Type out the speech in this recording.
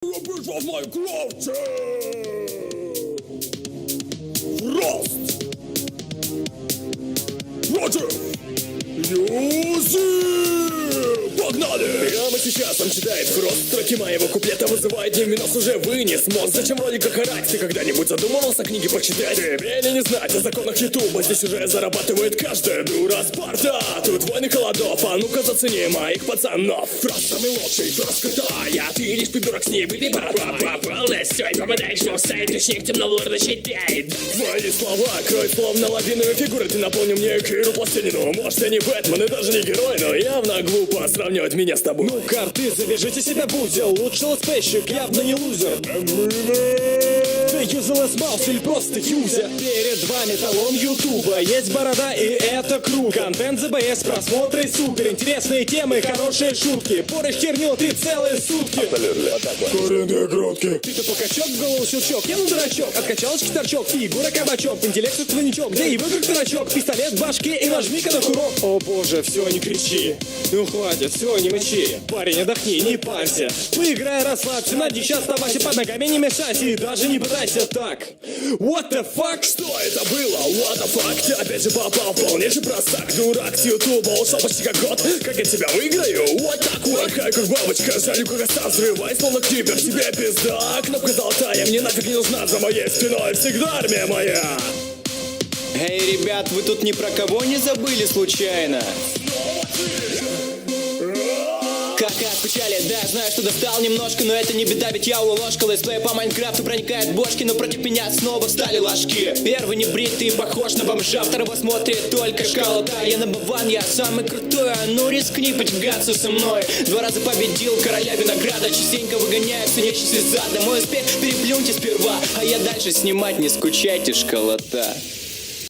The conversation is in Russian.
Я пришел в Майнкрафте! Фрост! Против! Юзи! Погнали! Прямо сейчас он читает Фрост. Строки моего куплета вызывают невинос уже вынес мозг. Зачем вроде как орать? Ты когда-нибудь задумывался книги почитать? Тебе ли не знать о законах Ютуба? Здесь уже зарабатывает каждая дура Спарта. Тут войны холодов, а ну-ка зацени моих пацанов. Фрост самый лучший, Фрост крутой, а ты лишь придурок с ней. Выпей полностью и попадаешь в сайт. Точник темнолорда щитает. Твои слова кроют словно лавиновые фигуры. Ты наполнил мне Киру пластилину. Может, я не Бэтмен и даже не герой, но явно глупо сравнивать меня с тобой. Ну, карты, завяжите себя, бузел. Лучше летспейщик, явно не лузер. Ты юзалес маус или просто юзер. Перед вами талон ютуба. Есть борода и это круто. Контент ЗБС, просмотры супер. Интересные темы, хорошие шутки. Порешь херню 3 целые сутки. Коренные грудки! Ты тупокачок, в голову щелчок. Я ну дурачок, от качалочки торчок. Фигура кабачок, интеллект ствойничок. Где и выбрик дурачок, пистолет в башке и нажми-ка на курок. О боже, все, не кричи. Ну хватит, все, не мычи. Парень, отдохни, не парься. Поиграй, расслабься, на дичь оставайся, под ногами не мешайся и даже не пытайся так. What the fuck? Что это было? What the fuck? Ты опять же попал в полнейший просак. Дурак с ютуба, ушел почти как год. Как я тебя выиграю? Вот так вот. Хай как бабочка, жалю как оса, взрывай, словно кибер. Тебе пизда, кнопка золотая. Мне нафиг не нужна, за моей спиной всегда армия моя. Эй, ребят, вы тут ни про кого не забыли случайно? Как в печали, да, я знаю, что достал немножко, но это не беда, ведь я уловка. Летсплей по Майнкрафту проникает в бошки, но против меня снова встали ложки. Первый не бритый, похож на бомжа, второго смотрит только шкалота. Я набыван, я самый крутой, а ну рискни потягаться со мной. 2 раза победил короля винограда, частенько выгоняю всю нечисть из ада. Мой успех переплюньте сперва, а я дальше снимать, не скучайте, школота.